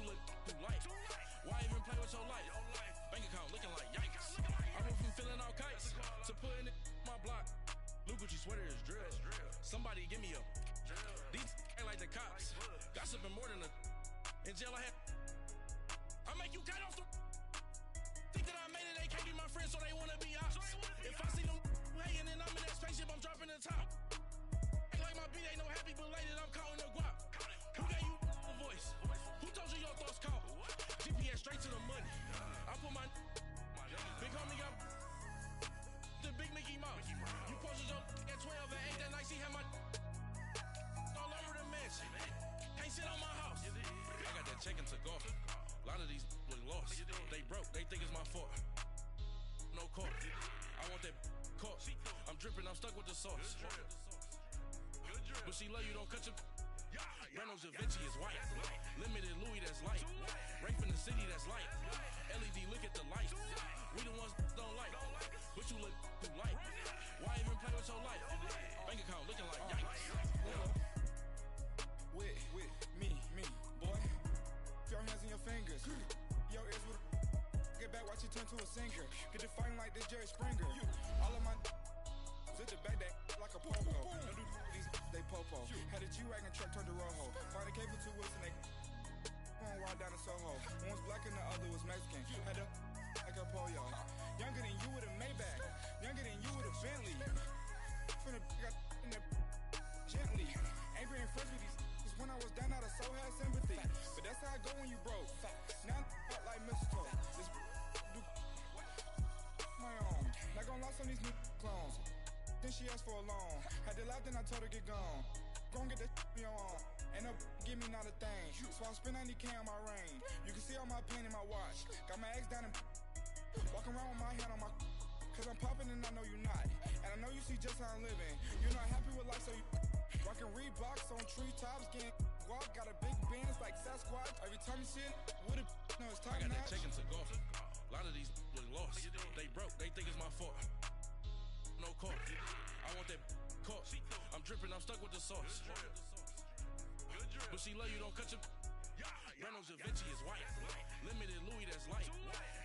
you look too light. Why even play with your life? Bank account looking like yikes. I went from feeling all kites to putting it in my block. Blue Gucci sweater is drill. Somebody give me a these ain't like the cops. Gossiping more than a in jail I had. I make you cut off the think that I made it, they can't be my friends, so they wanna be ops. If I see them hanging and I'm in that spaceship, I'm dropping the top. Ain't like my beat ain't no happy belated, I'm counting the guap. Who gave you the voice? Who told you your thoughts count? GPS straight to the money. I put my big homie got the big Mickey Mouse. You posted your at 12 and 8 that night, she had my all over the mansion. Can't sit on my house. I got that check and took off. A lot of these look lost. They broke, they think it's my fault. No court. I want that caught. I'm dripping, I'm stuck with the sauce. But she love you, don't cut your Breno Javinci is white. Limited Louis, that's light. Rape in the city, that's light. LED, look at the light. We the ones don't like. But you look too light. Why even play with your life? Bank account looking like yikes. With me, boy. Your hands in your fingers. Your ears with get back, watch you turn to a singer. Get the fighting like this Jerry Springer. All of my at the back that like a popo. Don't do these they popo. Had a G-Wagon truck turned to Rojo. Find a cable 2 wheels and they going wild down in Soho. One was black and the other was Mexican. Had a like a pollo. Younger than you with a Maybach. Younger than you with a Bentley. Finna got in the gently. Angry and friends with these. When I was down out of soul had sympathy. But that's how I go when you broke. Now I'm like mistletoe. This do my own. Not gonna lie on these new clones. Then she asked for a loan. Had to laugh, then I told her get gone. Gon' get that me on. Ain't no give me not a thing. So I spend 90K on my ring. You can see all my pain in my watch. Got my ex down and walking around with my hand on my. Cause I'm popping and I know you not. And I know you see just how I'm living. You're not happy with life, so you rockin' Reeboks on treetops, getting walk. Got a big Benz like Sasquatch. Every time you see it, with it, no, it's time. I got that check and took off. A lot of these look lost. They broke, they think it's my fault. No court. I want that caught. I'm dripping, I'm stuck with the sauce. But she love you, don't cut your Breno Javinci is white. Limited Louis, that's light.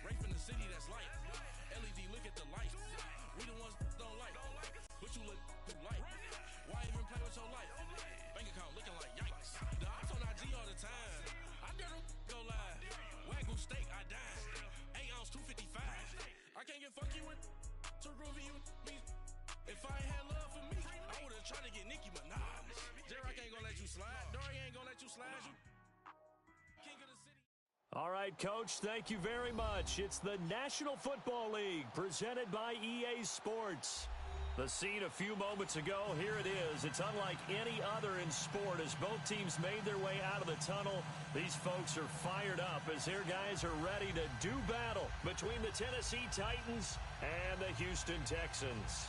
Rape in the city, that's light. LED, look at the light. We the ones don't like. But you look too light. Why even play with your life? Bank account looking like yikes. The ops on IG all the time. I dare them go live. Wagyu steak, I dine. 8 ounce, 255. I can't get funky with too groovy you me. If I ain't had love for me, I would've tried to get Nicki Minaj. J-Rock ain't gonna let you slide. Dory ain't gonna let you slide. You king of the city. All right, Coach, thank you very much. It's the National Football League presented by EA Sports. The scene a few moments ago, here it is. It's unlike any other in sport as both teams made their way out of the tunnel. These folks are fired up as their guys are ready to do battle between the Tennessee Titans and the Houston Texans.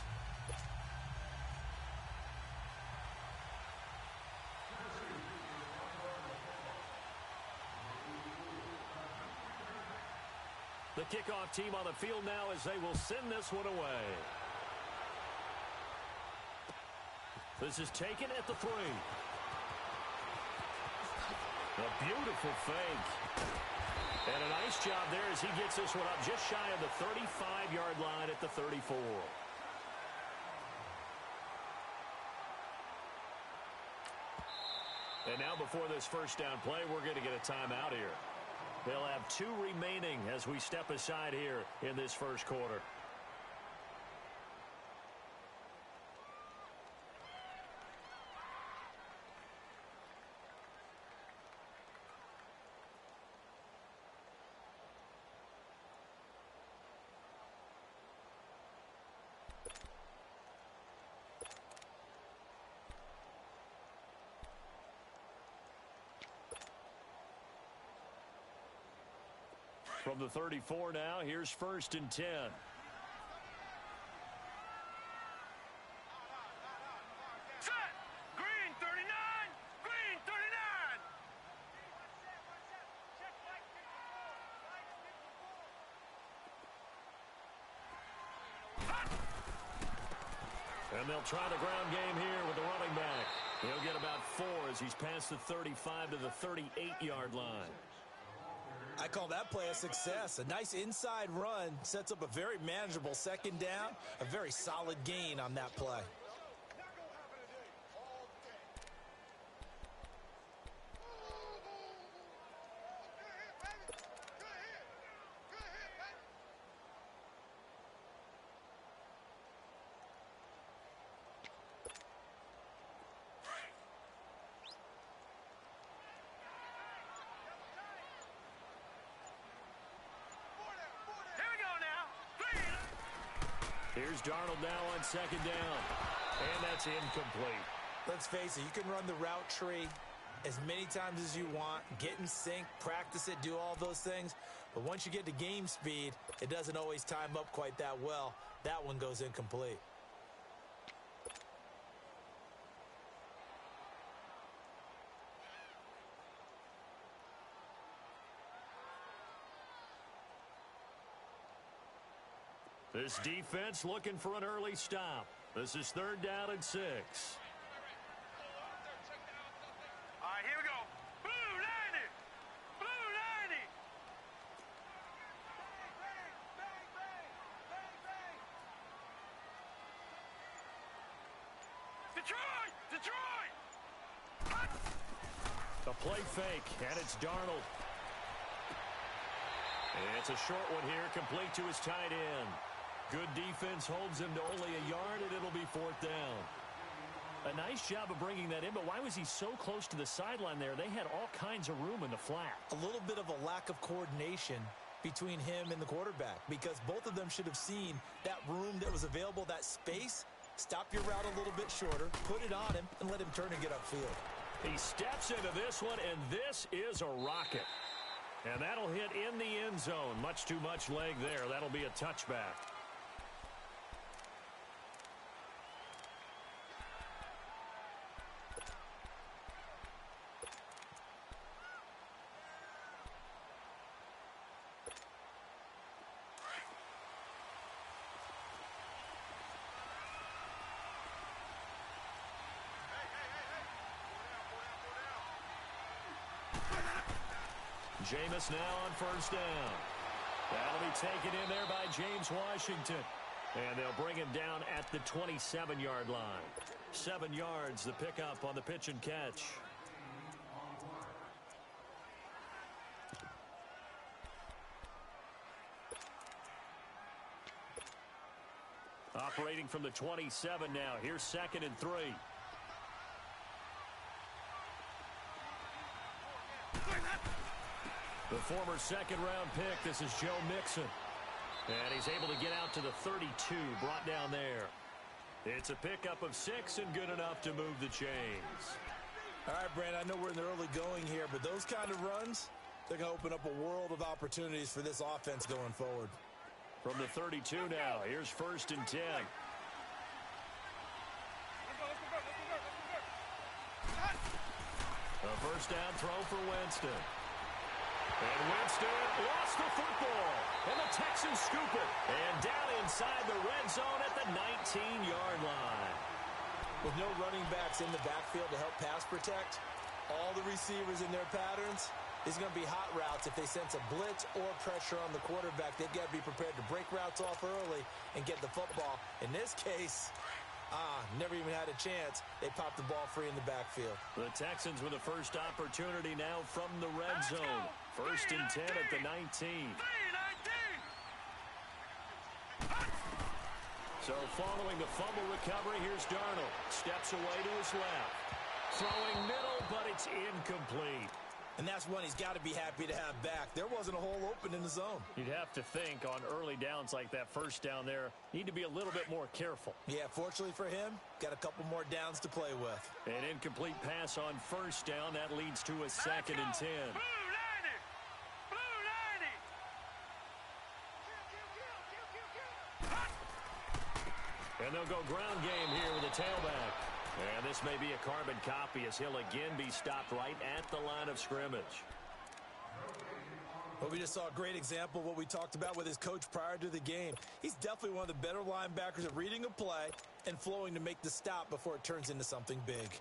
The kickoff team on the field now as they will send this one away. This is taken at the 3. A beautiful fake. And a nice job there as he gets this one up just shy of the 35-yard line at the 34. And now before this first down play, we're going to get a timeout here. They'll have 2 remaining as we step aside here in this first quarter. From the 34 now, here's 1st and 10. Set! Green 39! Green 39! And they'll try the ground game here with the running back. He'll get about 4 as he's past the 35 to the 38-yard line. I call that play a success. A nice inside run sets up a very manageable second down, a very solid gain on that play. Here's Darnold now on second down. And that's incomplete. Let's face it, you can run the route tree as many times as you want, get in sync, practice it, do all those things. But once you get to game speed, it doesn't always time up quite that well. That one goes incomplete. This defense looking for an early stop. This is 3rd down and 6. All right, here we go. Blue 90. Blue 90. Detroit! Detroit! A play fake, and it's Darnold. It's a short one here, complete to his tight end. Good defense holds him to only a yard, and it'll be 4th down. A nice job of bringing that in, but why was he so close to the sideline there? They had all kinds of room in the flat. A little bit of a lack of coordination between him and the quarterback, because both of them should have seen that room that was available, that space. Stop your route a little bit shorter, put it on him, and let him turn and get upfield. He steps into this one, and this is a rocket. And that'll hit in the end zone. Much too much leg there. That'll be a touchback. Jameis now on 1st down. That'll be taken in there by James Washington. And they'll bring him down at the 27-yard line. 7 yards, the pickup on the pitch and catch. Operating from the 27 now. Here's 2nd and 3. The former 2nd-round pick, this is Joe Mixon. And he's able to get out to the 32, brought down there. It's a pickup of 6 and good enough to move the chains. All right, Brandon, I know we're in the early going here, but those kind of runs, they're going to open up a world of opportunities for this offense going forward. From the 32 now, here's 1st and 10. A 1st down throw for Winston. And Winston lost the football. And the Texans scoop it. And down inside the red zone at the 19-yard line. With no running backs in the backfield to help pass protect, all the receivers in their patterns, is going to be hot routes. If they sense a blitz or pressure on the quarterback, they've got to be prepared to break routes off early and get the football. In this case, never even had a chance. They popped the ball free in the backfield. The Texans with a first opportunity now from the red zone. 1st and 10 at the 19. So following the fumble recovery, here's Darnold. Steps away to his left. Throwing middle, but it's incomplete. And that's one he's got to be happy to have back. There wasn't a hole open in the zone. You'd have to think on early downs like that 1st down there, need to be a little bit more careful. Yeah, fortunately for him, got a couple more downs to play with. An incomplete pass on 1st down. That leads to a 2nd and 10. And they'll go ground game here with a tailback. And this may be a carbon copy as he'll again be stopped right at the line of scrimmage. Well, we just saw a great example of what we talked about with his coach prior to the game. He's definitely one of the better linebackers at reading a play and flowing to make the stop before it turns into something big.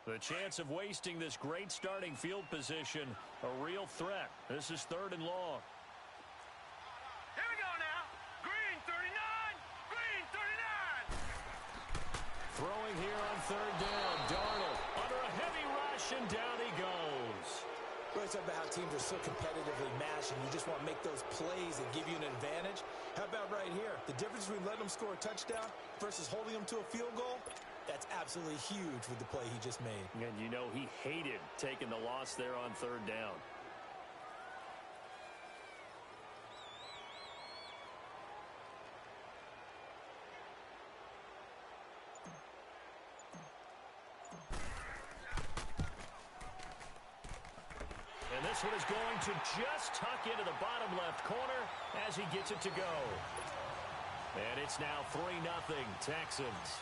The chance of wasting this great starting field position, a real threat. This is 3rd and long. Here we go now. Green 39. Green 39. Throwing here on 3rd down. Darnold under a heavy rush, and down he goes. We're talking about how teams are so competitively matched, and you just want to make those plays that give you an advantage. How about right here? The difference between letting them score a touchdown versus holding them to a field goal, that's absolutely huge with the play he just made. And you know he hated taking the loss there on 3rd down. And this one is going to just tuck into the bottom left corner as he gets it to go. And it's now 3-0 Texans.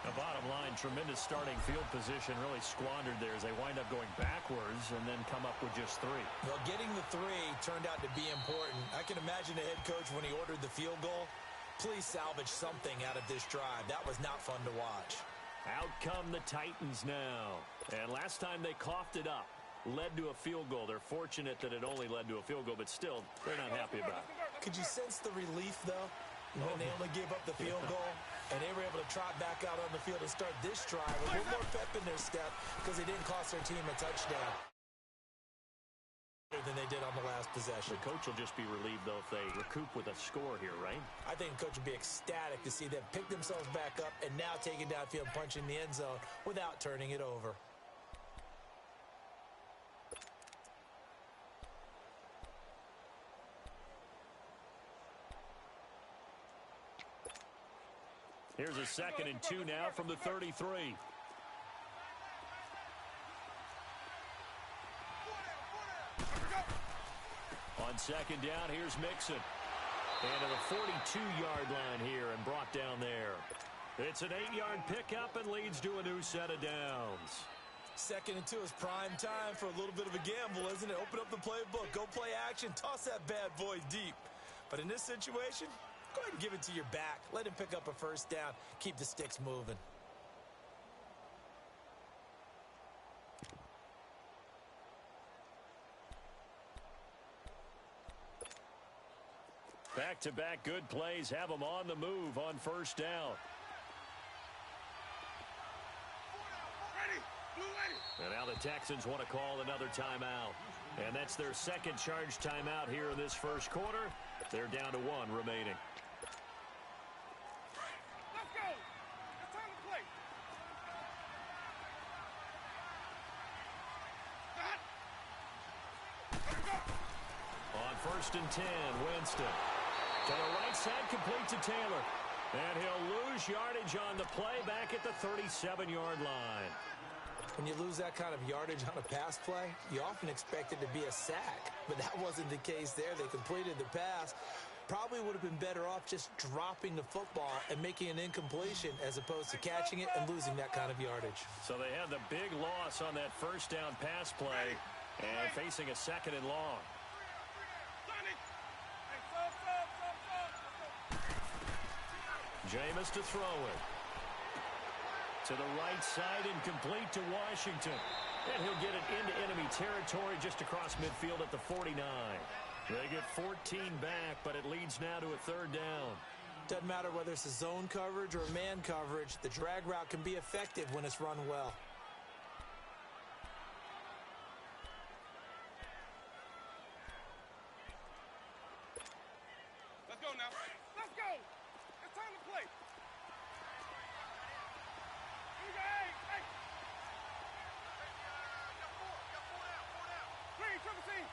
The bottom line, tremendous starting field position, really squandered there as they wind up going backwards and then come up with just 3. Well, getting the 3 turned out to be important. I can imagine the head coach when he ordered the field goal. Please salvage something out of this drive. That was not fun to watch. Out come the Titans now. And last time they coughed it up, led to a field goal. They're fortunate that it only led to a field goal, but still, they're not happy about it. Could you sense the relief, though, when they only gave up the field goal? And they were able to trot back out on the field and start this drive with a little more pep in their step because they didn't cost their team a touchdown than they did on the last possession. The coach will just be relieved, though, if they recoup with a score here, right? I think the coach would be ecstatic to see them pick themselves back up and now take it downfield, punching the end zone without turning it over. Here's a 2nd and 2 now from the 33. On 2nd down, here's Mixon. And to the 42-yard line here and brought down there. It's an 8-yard pickup and leads to a new set of downs. 2nd and 2 is prime time for a little bit of a gamble, isn't it? Open up the playbook, go play action, toss that bad boy deep. But in this situation, go ahead and give it to your back. Let him pick up a 1st down. Keep the sticks moving. Back-to-back good plays have them on the move on 1st down. And now the Texans want to call another timeout. And that's their 2nd charge timeout here in this 1st quarter. They're down to 1 remaining. Let's go. It's time to play. On 1st and 10, Winston. To the right side, complete to Taylor. And he'll lose yardage on the play back at the 37-yard line. When you lose that kind of yardage on a pass play, you often expect it to be a sack. But that wasn't the case there. They completed the pass. Probably would have been better off just dropping the football and making an incompletion as opposed to catching it and losing that kind of yardage. So they had the big loss on that 1st down pass play and facing a 2nd and long. Jameis to throw it. To the right side and complete to Washington. And he'll get it into enemy territory just across midfield at the 49. They get 14 back, but it leads now to a 3rd down. Doesn't matter whether it's a zone coverage or man coverage, the drag route can be effective when it's run well. Let's go now. Let's go. It's time to play. Hey. Green, triple team.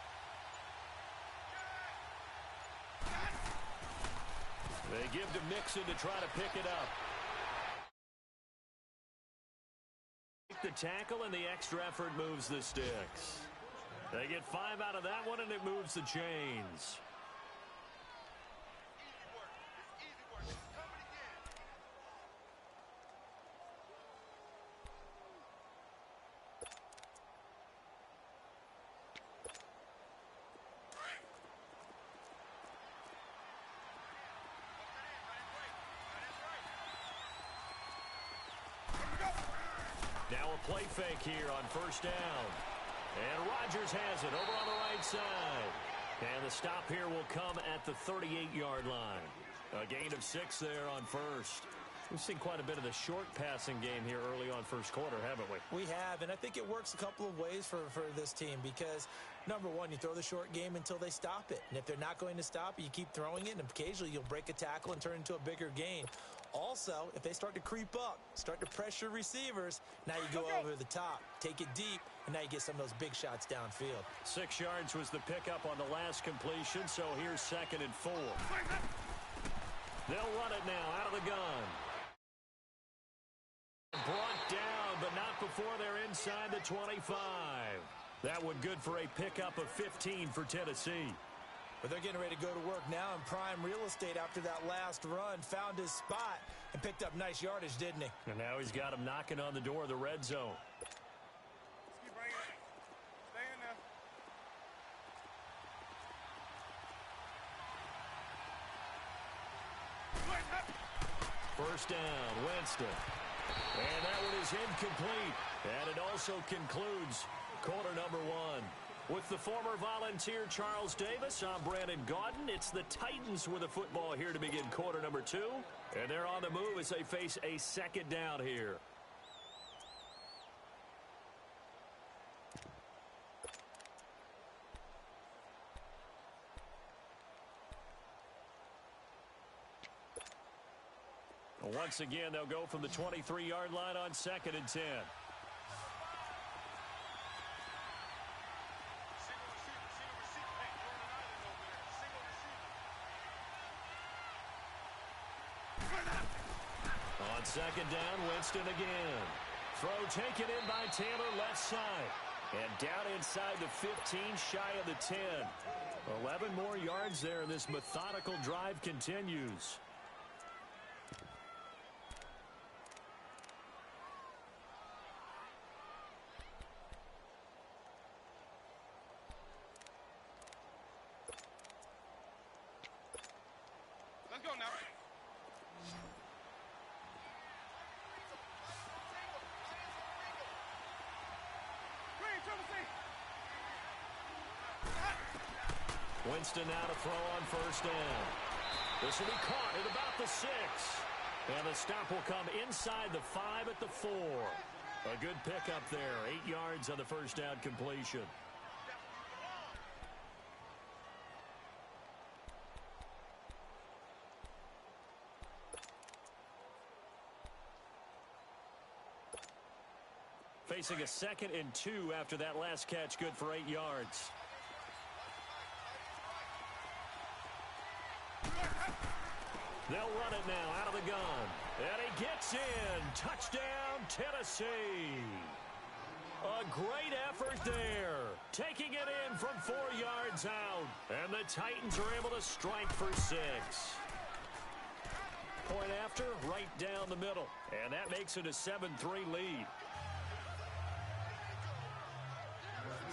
They give to Mixon to try to pick it up. The tackle and the extra effort moves the sticks. They get 5 out of that one, and it moves the chains. Now a play fake here on first down. And Rodgers has it over on the right side. And the stop here will come at the 38-yard line. A gain of 6 there on first. We've seen quite a bit of the short passing game here early on first quarter, haven't we? We have, and I think it works a couple of ways for this team because, number one, you throw the short game until they stop it. And if they're not going to stop it, you keep throwing it, and occasionally you'll break a tackle and turn it into a bigger gain. Also, if they start to creep up, start to pressure receivers, now you go over the top, take it deep, and now you get some of those big shots downfield. 6 yards was the pickup on the last completion, so here's 2nd and 4. They'll run it now out of the gun. Brought down, but not before they're inside the 25. That one good for a pickup of 15 for Tennessee. But they're getting ready to go to work now in prime real estate after that last run. Found his spot and picked up nice yardage, didn't he? And now he's got him knocking on the door of the red zone. Let's keep bringing it. Stay in there. First down, Winston. And that one is incomplete. And it also concludes quarter number 1. With the former Volunteer Charles Davis, I'm Brandon Gaudin. It's the Titans with a football here to begin quarter number 2. And they're on the move as they face a 2nd down here. Once again, they'll go from the 23-yard line on 2nd and 10. On 2nd down, Winston again. Throw taken in by Taylor left side. And down inside the 15, shy of the 10. 11 more yards there, and this methodical drive continues. Let's go now. Winston now to throw on first down. This will be caught at about the 6. And the stop will come inside the 5 at the 4. A good pickup there. 8 yards on the first down completion. Facing a 2nd and 2 after that last catch, good for 8 yards. They'll run it now out of the gun. And he gets in. Touchdown, Tennessee. A great effort there. Taking it in from 4 yards out. And the Titans are able to strike for 6. Point after, right down the middle. And that makes it a 7-3 lead.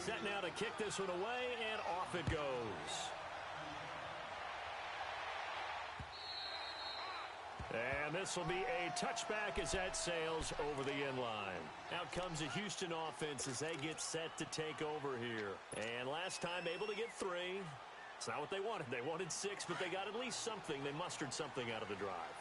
Set now to kick this one away, and off it goes. And this will be a touchback as that sails over the end line. Out comes the Houston offense as they get set to take over here. And last time able to get 3. It's not what they wanted. They wanted 6, but they got at least something. They mustered something out of the drive.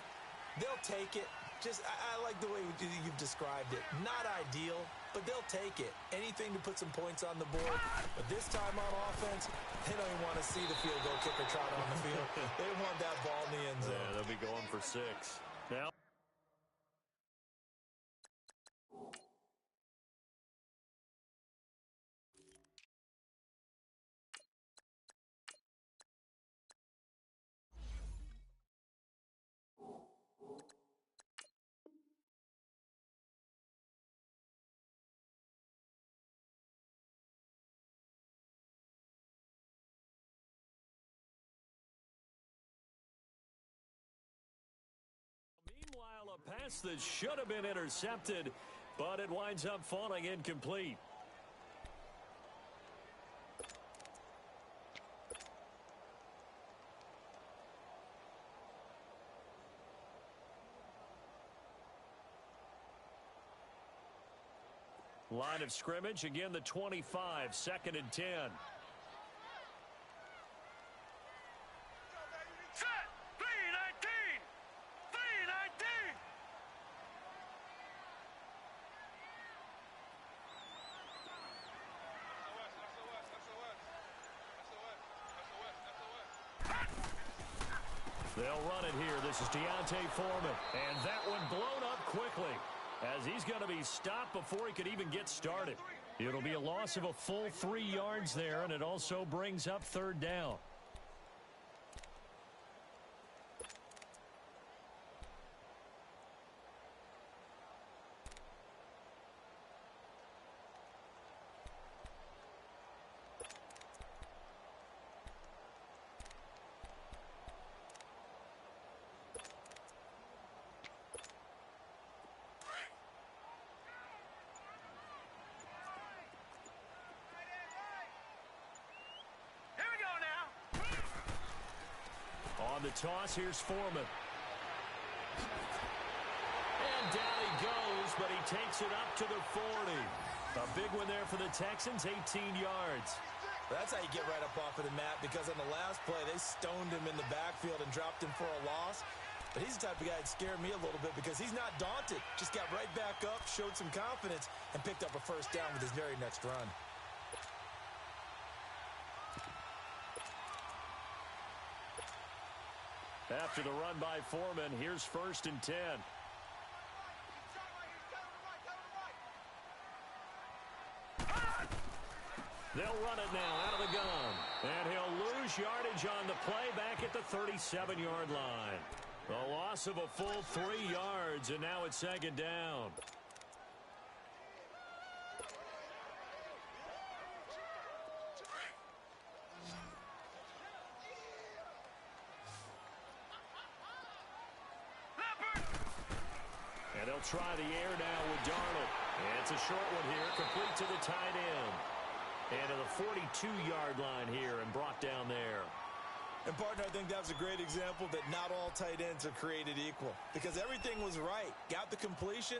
They'll take it. I like the way you've described it. Not ideal, but they'll take it. Anything to put some points on the board. But this time on offense, they don't even want to see the field goal kicker trot on the field. They want that ball in the end zone. Yeah, they'll be going for 6. Now. Meanwhile, a pass that should have been intercepted, but it winds up falling incomplete. Line of scrimmage, again the 25, 2nd and 10. Set! 319! 319! They'll run it here. This is Deontay Foreman. And that one blown up quickly as he's going to be stopped before he could even get started. It'll be a loss of a full 3 yards there, and it also brings up 3rd down. On the toss, here's Foreman. And down he goes, but he takes it up to the 40. A big one there for the Texans, 18 yards. That's how you get right up off of the mat, because on the last play, they stoned him in the backfield and dropped him for a loss. But he's the type of guy that scared me a little bit because he's not daunted. Just got right back up, showed some confidence, and picked up a 1st down with his very next run. After the run by Foreman, here's 1st and 10. They'll run it now out of the gun. And he'll lose yardage on the play back at the 37-yard line. A loss of a full 3 yards, and now it's 2nd down. And they'll try the air now with Darnold. And it's a short one here, complete to the tight end. And to the 42-yard line here and brought down there. And, partner, I think that was a great example that not all tight ends are created equal. Because everything was right. Got the completion,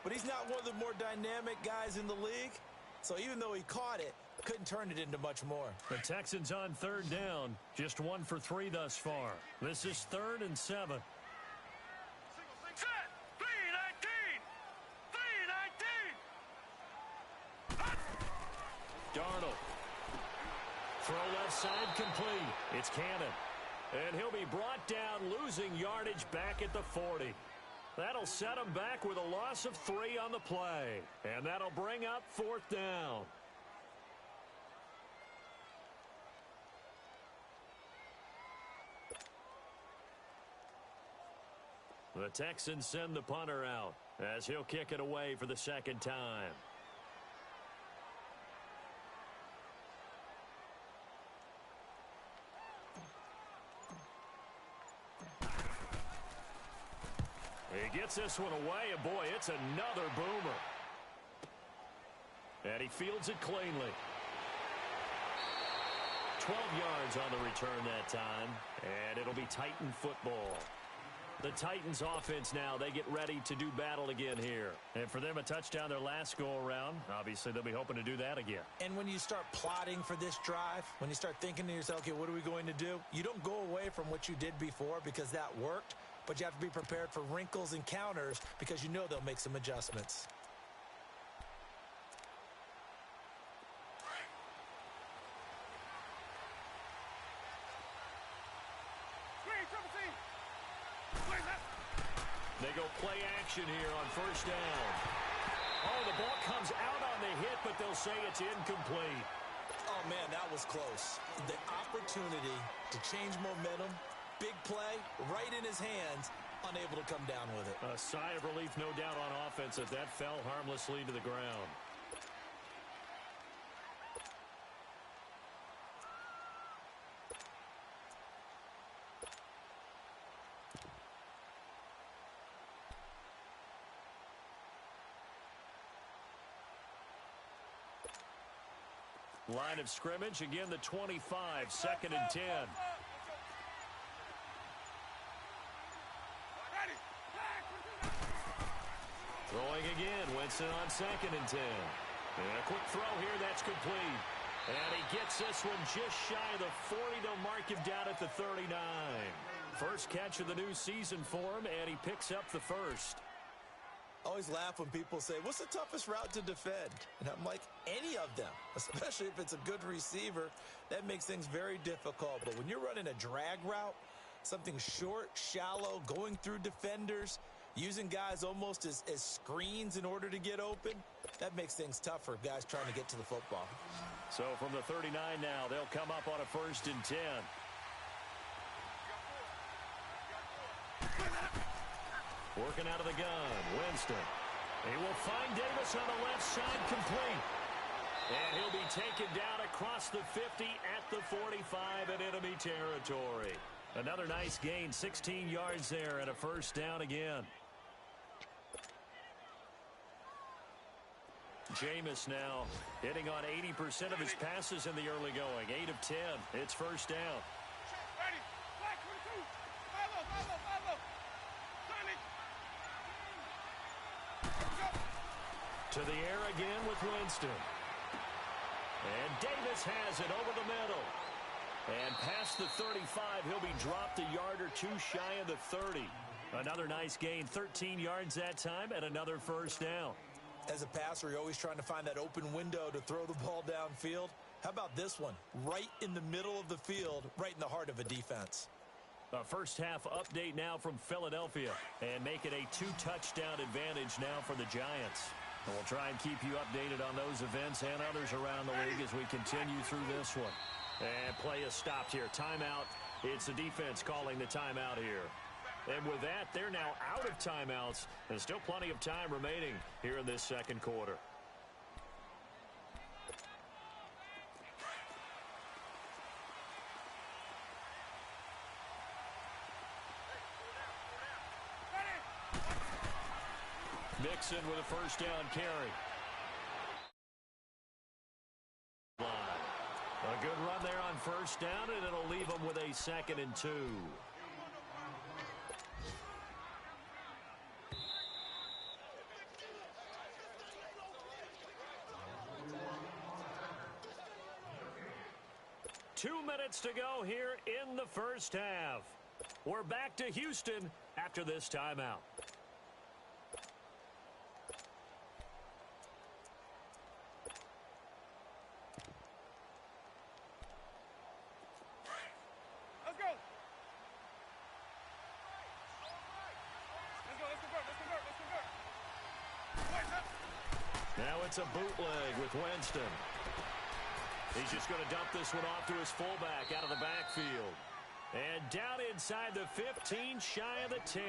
but he's not one of the more dynamic guys in the league. So even though he caught it, couldn't turn it into much more. The Texans on 3rd down. Just 1 for 3 thus far. This is 3rd and 7. Set! 319! 319! Darnold. Throw left side complete. It's Cannon. And he'll be brought down, losing yardage back at the 40. That'll set him back with a loss of 3 on the play. And that'll bring up 4th down. The Texans send the punter out as he'll kick it away for the 2nd time. He gets this one away, and boy, it's another boomer. And he fields it cleanly. 12 yards on the return that time, and it'll be Titan football. The Titans offense now, they get ready to do battle again here. And for them, a touchdown their last go-around. Obviously, they'll be hoping to do that again. And when you start plotting for this drive, when you start thinking to yourself, okay, what are we going to do? You don't go away from what you did before because that worked, but you have to be prepared for wrinkles and counters because you know they'll make some adjustments. They go play action here on 1st down. Oh, the ball comes out on the hit, but they'll say it's incomplete. Oh, man, that was close. The opportunity to change momentum, big play, right in his hands, unable to come down with it. A sigh of relief, no doubt, on offense as that fell harmlessly to the ground. Line of scrimmage, again the 25, 2nd and 10. Throwing again, Winston on 2nd and 10. And a quick throw here, that's complete. And he gets this one just shy of the 40. They'll mark him down at the 39. First catch of the new season for him, and he picks up the first. I always laugh when people say, what's the toughest route to defend? And I'm like, any of them, especially if it's a good receiver. That makes things very difficult. But when you're running a drag route, something short, shallow, going through defenders, using guys almost as screens in order to get open, that makes things tough for guys trying to get to the football. So from the 39 now, they'll come up on a 1st and 10. Working out of the gun, Winston. He will find Davis on the left side, complete. And he'll be taken down across the 50 at the 45 in enemy territory. Another nice gain, 16 yards there and a 1st down again. Jameis now hitting on 80% of his passes in the early going. 8 of 10. It's 1st down. Ready. Black 22. Follow. To the air again with Winston. And Davis has it over the middle. And past the 35, he'll be dropped a yard or two shy of the 30. Another nice gain, 13 yards that time, and another 1st down. As a passer, you're always trying to find that open window to throw the ball downfield. How about this one? Right in the middle of the field, right in the heart of a defense. A first half update now from Philadelphia, and make it a 2-touchdown advantage now for the Giants. And we'll try and keep you updated on those events and others around the league as we continue through this one. And play is stopped here. Timeout. It's the defense calling the timeout here. And with that, they're now out of timeouts. There's still plenty of time remaining here in this second quarter. Mixon with a 1st down carry. A good run there on 1st down, and it'll leave them with a 2nd and 2. Two minutes to go here in the first half. We're back to Houston after this timeout. Let's go. Let's convert. Now it's a bootleg with Winston. He's just going to dump this one off to his fullback out of the backfield. And down inside the 15, shy of the 10.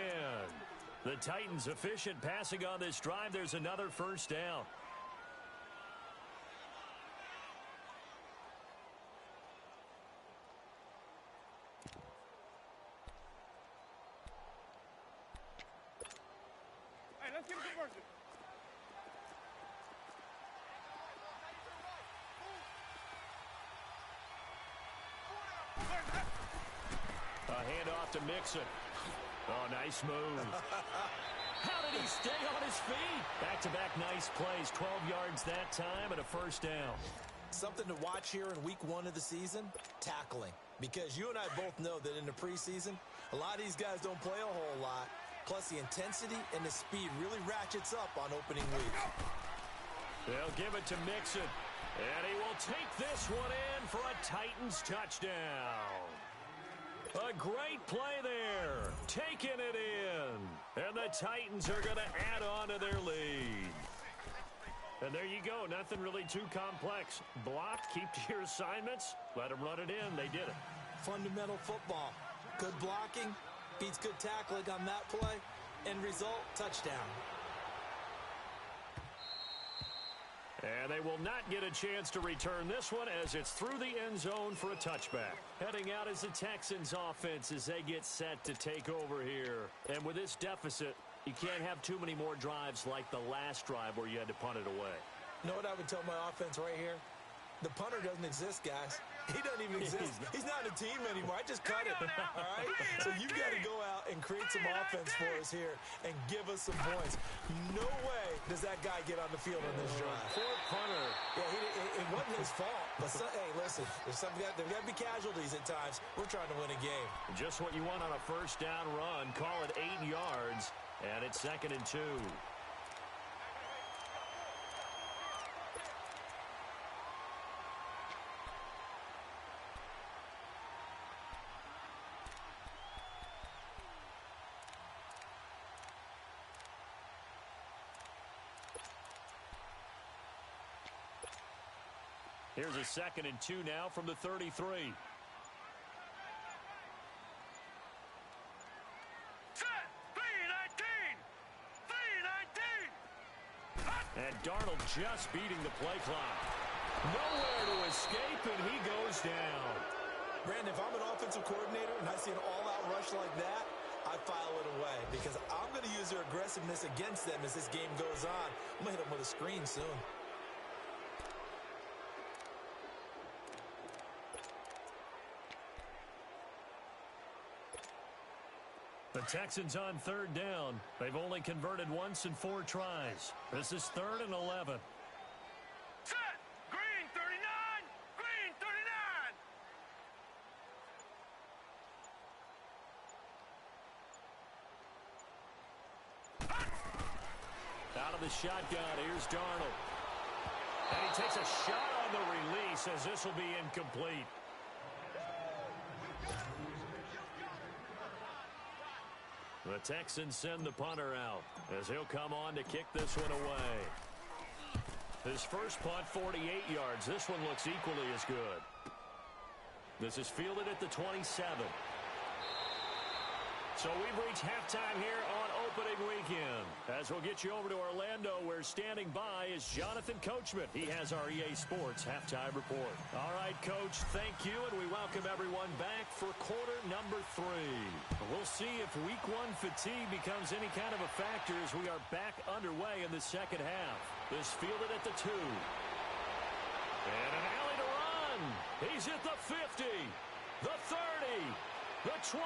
The Titans efficient passing on this drive. There's another 1st down. Hey, let's get a conversion. A handoff to Mixon. Oh, nice move. How did he stay on his feet? Back-to-back nice plays. 12 yards that time and a 1st down. Something to watch here in week 1 of the season, tackling. Because you and I both know that in the preseason, a lot of these guys don't play a whole lot. Plus, the intensity and the speed really ratchets up on opening week. They'll give it to Mixon. And he will take this one in for a Titans touchdown. A great play there. Taking it in. And the Titans are going to add on to their lead. And there you go. Nothing really too complex. Block, keep to your assignments, let them run it in. They did it. Fundamental football. Good blocking beats good tackling on that play. End result, touchdown. And they will not get a chance to return this one as it's through the end zone for a touchback. Heading out is the Texans offense as they get set to take over here. And with this deficit, you can't have too many more drives like the last drive where you had to punt it away. You know what I would tell my offense right here? The punter doesn't exist, guys. He doesn't even exist. He's not a team anymore. I just cut him, all right? So you've got to go out and create some offense for us here and give us some points. No way does that guy get on the field on this drive. Poor punter. Yeah, it wasn't his fault. But, hey, listen, there's got to be casualties at times. We're trying to win a game. Just what you want on a first down run. Call it 8 yards, and it's 2nd and 2. Here's a 2nd and 2 now from the 33. Set. 3-19. And Darnold just beating the play clock. Nowhere to escape, and he goes down. Brandon, if I'm an offensive coordinator and I see an all-out rush like that, I file it away because I'm going to use their aggressiveness against them as this game goes on. I'm going to hit them with a screen soon. The Texans on 3rd down. They've only converted once in 4 tries. This is 3rd and 11. Set. Green 39. Green 39. Out of the shotgun, here's Darnold. And he takes a shot on the release as this will be incomplete. The Texans send the punter out as he'll come on to kick this one away. His first punt, 48 yards. This one looks equally as good. This is fielded at the 27. So we've reached halftime here on opening weekend. As we'll get you over to Orlando, where standing by is Jonathan Coachman. He has our EA Sports halftime report. All right, Coach, thank you, and we welcome everyone back for quarter number 3. We'll see if week 1 fatigue becomes any kind of a factor as we are back underway in the second half. This fielded at the 2. And an alley to run. He's at the 50, the 30, the 20.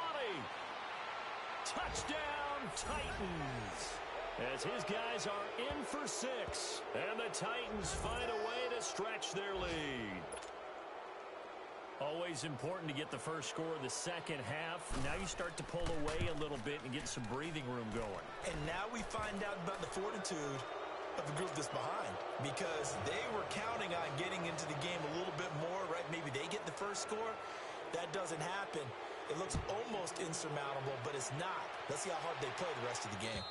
Touchdown, Titans, as his guys are in for 6, and the Titans find a way to stretch their lead. Always important to get the first score of the second half. Now you start to pull away a little bit and get some breathing room going. And now we find out about the fortitude of the group that's behind, because they were counting on getting into the game a little bit more, right? Maybe they get the first score. That doesn't happen. It looks almost insurmountable, but it's not. Let's see how hard they play the rest of the game.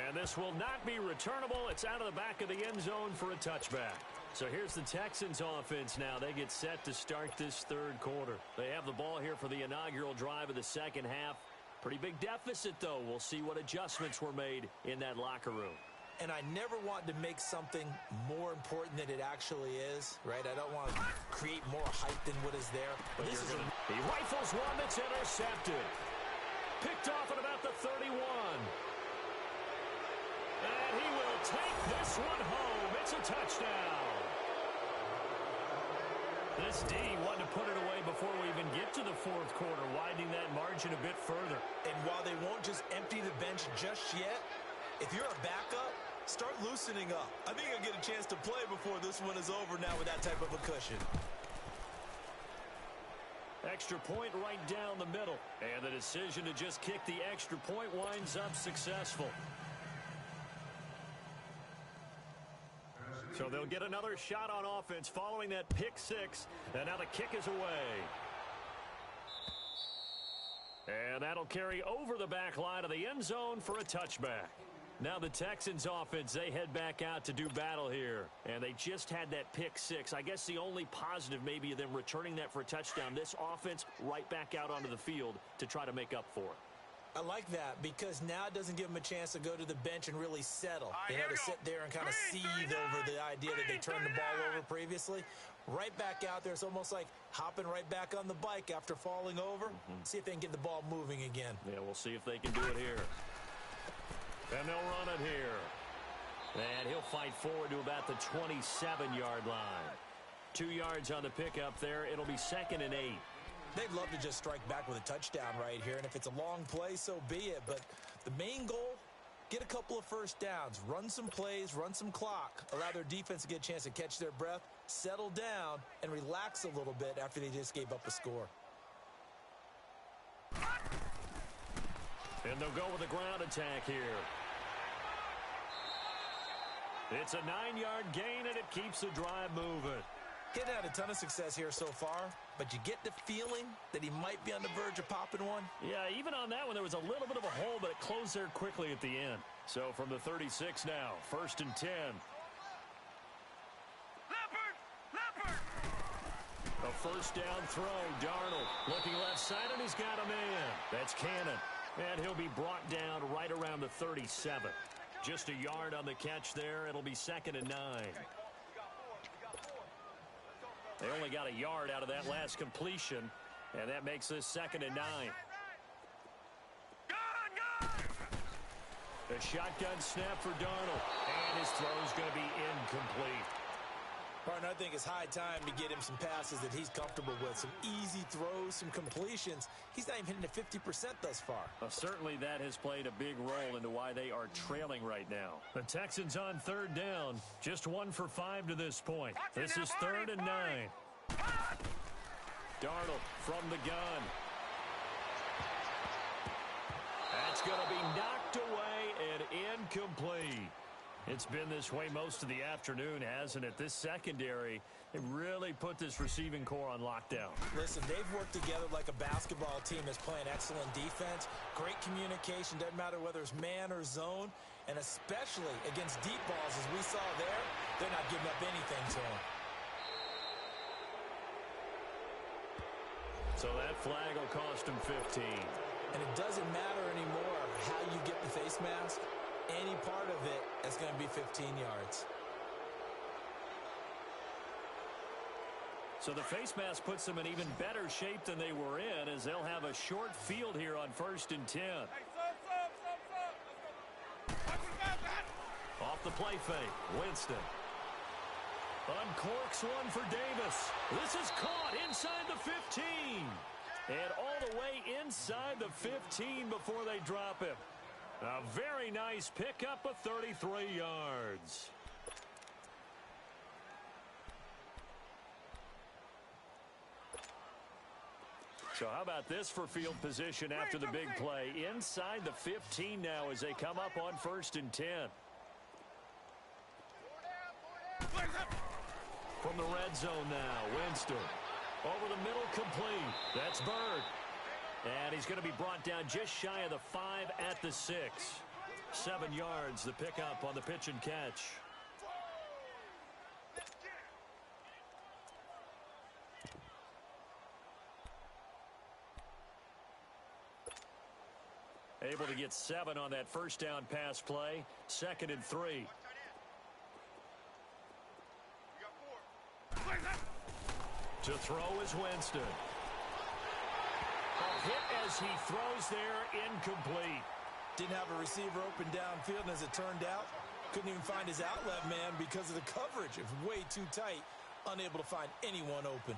And this will not be returnable. It's out of the back of the end zone for a touchback. So here's the Texans offense now. They get set to start this 3rd quarter. They have the ball here for the inaugural drive of the second half. Pretty big deficit, though. We'll see what adjustments were made in that locker room. And I never want to make something more important than it actually is, right? I don't want to create more hype than what is there. But this is he rifles one that's intercepted. Picked off at about the 31. And he will take this one home. It's a touchdown. This D wanted to put it away before we even get to the 4th quarter, widening that margin a bit further. And while they won't just empty the bench just yet, if you're a backup, start loosening up. I think you'll get a chance to play before this one is over now with that type of a cushion. Extra point right down the middle. And the decision to just kick the extra point winds up successful. So they'll get another shot on offense following that pick 6. And now the kick is away. And that'll carry over the back line of the end zone for a touchback. Now the Texans offense, they head back out to do battle here. And they just had that pick 6. I guess the only positive maybe of them returning that for a touchdown. This offense right back out onto the field to try to make up for it. I like that because now it doesn't give them a chance to go to the bench and really settle. They had to sit there and kind of seethe over the idea that they turned the ball over previously. Right back out there. It's almost like hopping right back on the bike after falling over. See if they can get the ball moving again. Yeah, we'll see if they can do it here. And they'll run it here. And he'll fight forward to about the 27-yard line. 2 yards on the pickup there. It'll be 2nd and 8. They'd love to just strike back with a touchdown right here, and if it's a long play, so be it. But the main goal, get a couple of first downs, run some plays, run some clock, allow their defense to get a chance to catch their breath, settle down, and relax a little bit after they just gave up a score. And they'll go with a ground attack here. It's a 9-yard gain, and it keeps the drive moving. Getting had a ton of success here so far, but you get the feeling that he might be on the verge of popping one. Yeah, even on that one, there was a little bit of a hole, but it closed there quickly at the end. So from the 36 now, 1st and 10. Leopard! A first down throw. Darnold looking left side, and he's got a man. That's Cannon. And he'll be brought down right around the 37. Just a yard on the catch there. It'll be 2nd and 9. They only got a yard out of that last completion, and that makes this 2nd and 9. The shotgun snap for Darnold, and his throw is going to be incomplete. Partner, I think it's high time to get him some passes that he's comfortable with. Some easy throws, some completions. He's not even hitting the 50% thus far. Well, certainly that has played a big role into why they are trailing right now. The Texans on 3rd down. Just 1 for 5 to this point. This is 3rd and 9. Darnold from the gun. That's going to be knocked away and incomplete. It's been this way most of the afternoon, hasn't it? This secondary, they really put this receiving core on lockdown. Listen, they've worked together like a basketball team that's playing excellent defense, great communication, doesn't matter whether it's man or zone, and especially against deep balls, as we saw there, they're not giving up anything to them. So that flag will cost him 15. And it doesn't matter anymore how you get the face mask. Any part of it is going to be 15 yards. So the face mask puts them in even better shape than they were in, as they'll have a short field here on 1st and 10. Off the play fake, Winston. Uncorks one for Davis. This is caught inside the 15. And all the way inside the 15 before they drop him. A very nice pickup of 33 yards. So how about this for field position after the big play? Inside the 15 now as they come up on 1st and 10. From the red zone now, Winston. Over the middle, complete. That's Bird. And he's going to be brought down just shy of the 5 at the 6. 7 yards, the pickup on the pitch and catch. Able to get 7 on that first down pass play. 2nd and 3. To throw is Winston. A hit as he throws there, incomplete. Didn't have a receiver open downfield, and as it turned out, couldn't even find his outlet man because of the coverage. It was way too tight, unable to find anyone open.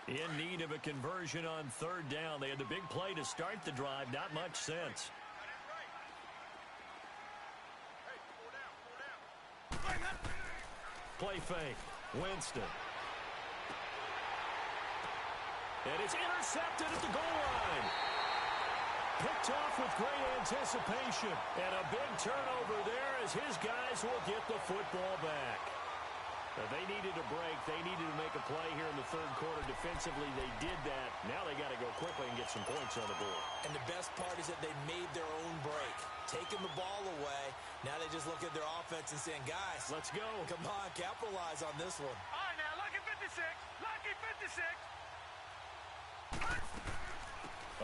In need of a conversion on 3rd down. They had the big play to start the drive. Not much sense. Play fake. Winston. And it's intercepted at the goal line. Picked off with great anticipation. And a big turnover there as his guys will get the football back. They needed a break. They needed to make a play here in the 3rd quarter. Defensively, they did that. Now they got to go quickly and get some points on the board. And the best part is that they made their own break. Taking the ball away. Now they just look at their offense and saying, guys, let's go. Come on, capitalize on this one. All right, now, lucky 56. Lucky 56.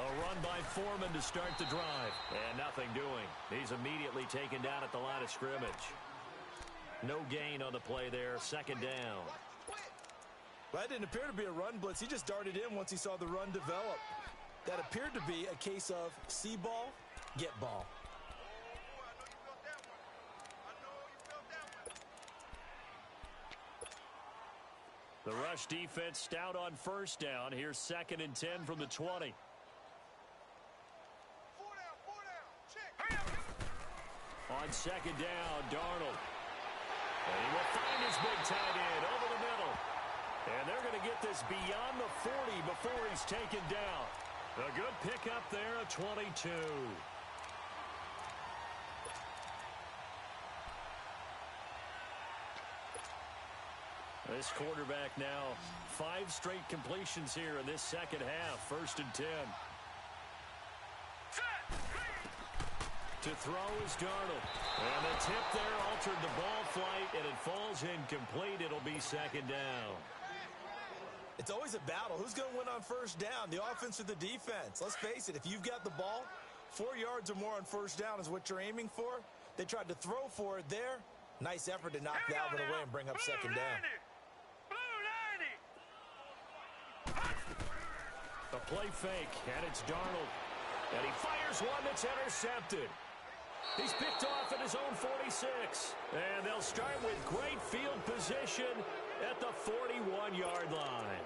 A run by Foreman to start the drive. And nothing doing. He's immediately taken down at the line of scrimmage. No gain on the play there. 2nd down. Well, that didn't appear to be a run blitz. He just darted in once he saw the run develop. That appeared to be a case of see ball, get ball. The rush defense stout on first down. Here's 2nd and 10 from the 20. On 2nd down, Darnold. And he will find his big tight end over the middle. And they're going to get this beyond the 40 before he's taken down. A good pickup there, a 22. This quarterback now 5 straight completions here in this second half. 1st and 10. To throw is Darnold. And the tip there altered the ball flight, and it falls incomplete. It'll be 2nd down. It's always a battle. Who's going to win on first down, the offense or the defense? Let's face it, if you've got the ball, 4 yards or more on first down is what you're aiming for. They tried to throw for it there. Nice effort to knock that one away and bring up 2nd down. A play fake, and it's Darnold. And he fires one that's intercepted. He's picked off at his own 46. And they'll start with great field position at the 41-yard line.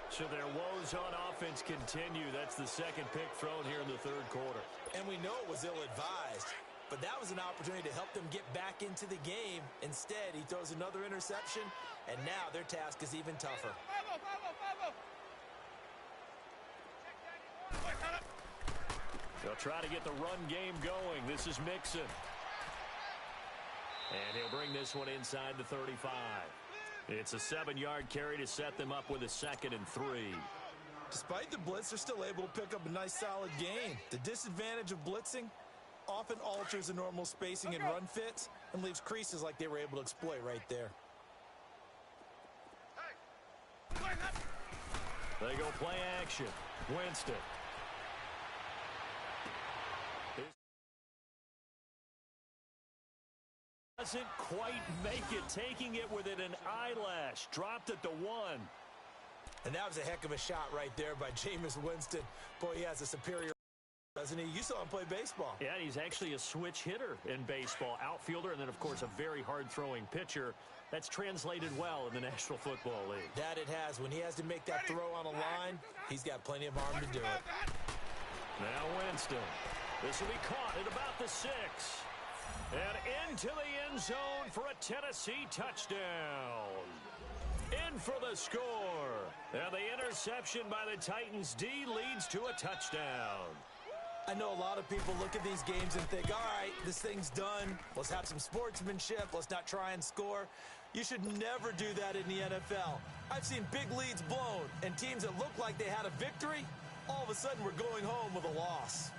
So their woes on offense continue. That's the 2nd pick thrown here in the 3rd quarter. And we know it was ill-advised. But that was an opportunity to help them get back into the game. Instead, he throws another interception, and now their task is even tougher. They'll try to get the run game going. This is Mixon. And he'll bring this one inside the 35. It's a 7-yard carry to set them up with a 2nd and 3. Despite the blitz, they're still able to pick up a nice solid gain. The disadvantage of blitzing often alters the normal spacing and run fits and leaves creases like they were able to exploit right there. They go play action. Winston. Doesn't quite make it, taking it within an eyelash. Dropped at the 1. And that was a heck of a shot right there by Jameis Winston. Boy, he has a superior, doesn't he? You saw him play baseball. Yeah, he's actually a switch hitter in baseball. Outfielder, and then, of course, a very hard-throwing pitcher. That's translated well in the National Football League. That it has. When he has to make that throw on a line, he's got plenty of arm to do it. Now Winston. This will be caught at about the 6. And into the end zone for a Tennessee touchdown. In for the score. And the interception by the Titans D leads to a touchdown. I know a lot of people look at these games and think, all right, this thing's done. Let's have some sportsmanship. Let's not try and score. You should never do that in the NFL. I've seen big leads blown, and teams that looked like they had a victory, all of a sudden were going home with a loss.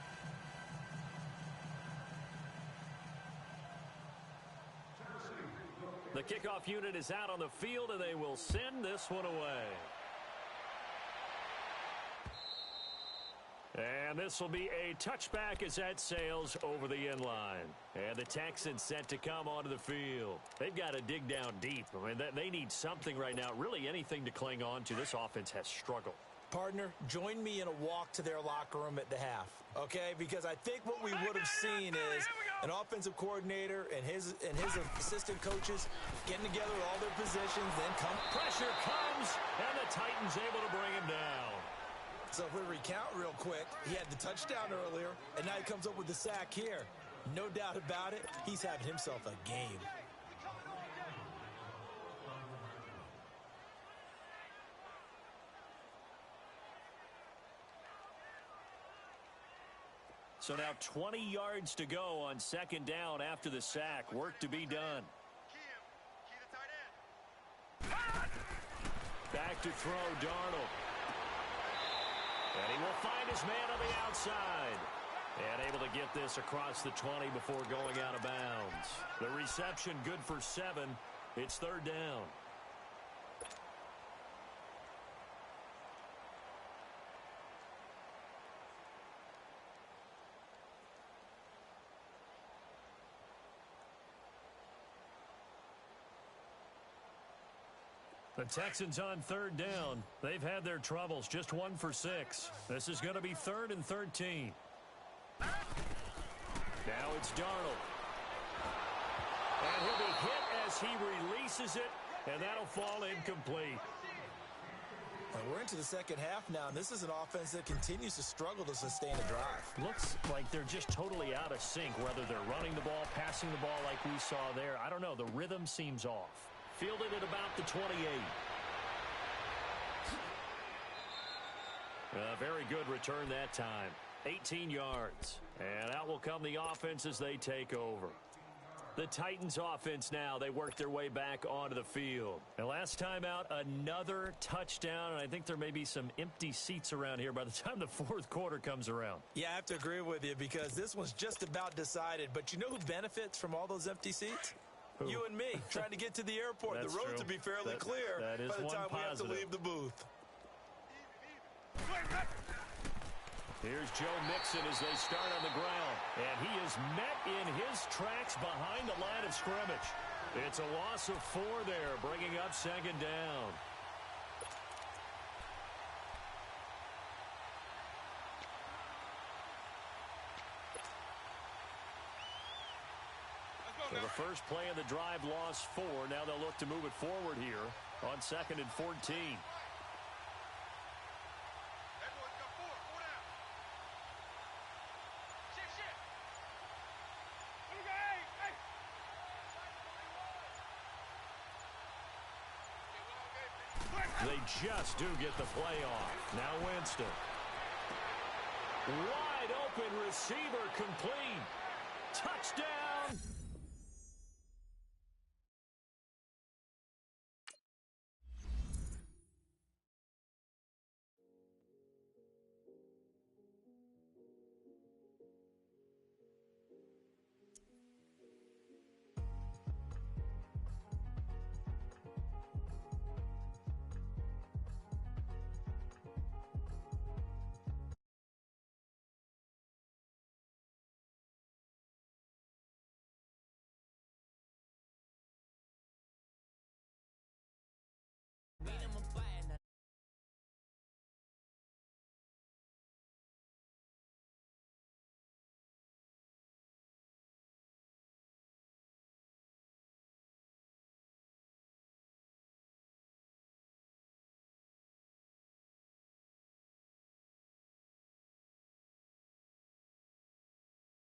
The kickoff unit is out on the field, and they will send this one away. And this will be a touchback as that sails over the end line. And the Texans set to come onto the field. They've got to dig down deep. I mean, they need something right now, really anything to cling on to. This offense has struggled. Partner, join me in a walk to their locker room at the half, okay? Because I think what we would have seen is an offensive coordinator and his assistant coaches getting together with all their positions, then pressure comes, and the Titans able to bring him down. So if we recount real quick, he had the touchdown earlier, and now he comes up with the sack here. No doubt about it, he's having himself a game. So now 20 yards to go on 2nd down after the sack. Work to be done. Back to throw, Darnold. And he will find his man on the outside. And able to get this across the 20 before going out of bounds. The reception good for 7. It's 3rd down. The Texans on 3rd down. They've had their troubles. Just 1 for 6. This is going to be 3rd and 13. Now it's Darnold. And he'll be hit as he releases it. and that'll fall incomplete. And we're into the second half now, and this is an offense that continues to struggle to sustain a drive. Looks like they're just totally out of sync, whether they're running the ball, passing the ball like we saw there. I don't know. The rhythm seems off. Fielded at about the 28. A very good return that time. 18 yards. And out will come the offense as they take over. The Titans offense now, they work their way back onto the field. And last time out, another touchdown, and I think there may be some empty seats around here by the time the fourth quarter comes around. Yeah, I have to agree with you because this one's just about decided. But you know who benefits from all those empty seats? Who? You and me, trying to get to the airport. The road to be fairly clear that is by the time we have to positive. leave the booth. Here's Joe Mixon as they start on the ground. And he is met in his tracks behind the line of scrimmage. It's a loss of 4 there, bringing up second down. So the first play of the drive lost 4. Now they'll look to move it forward here on 2nd and 14. They just do get the play off. Now Winston. Wide open receiver complete. Touchdown.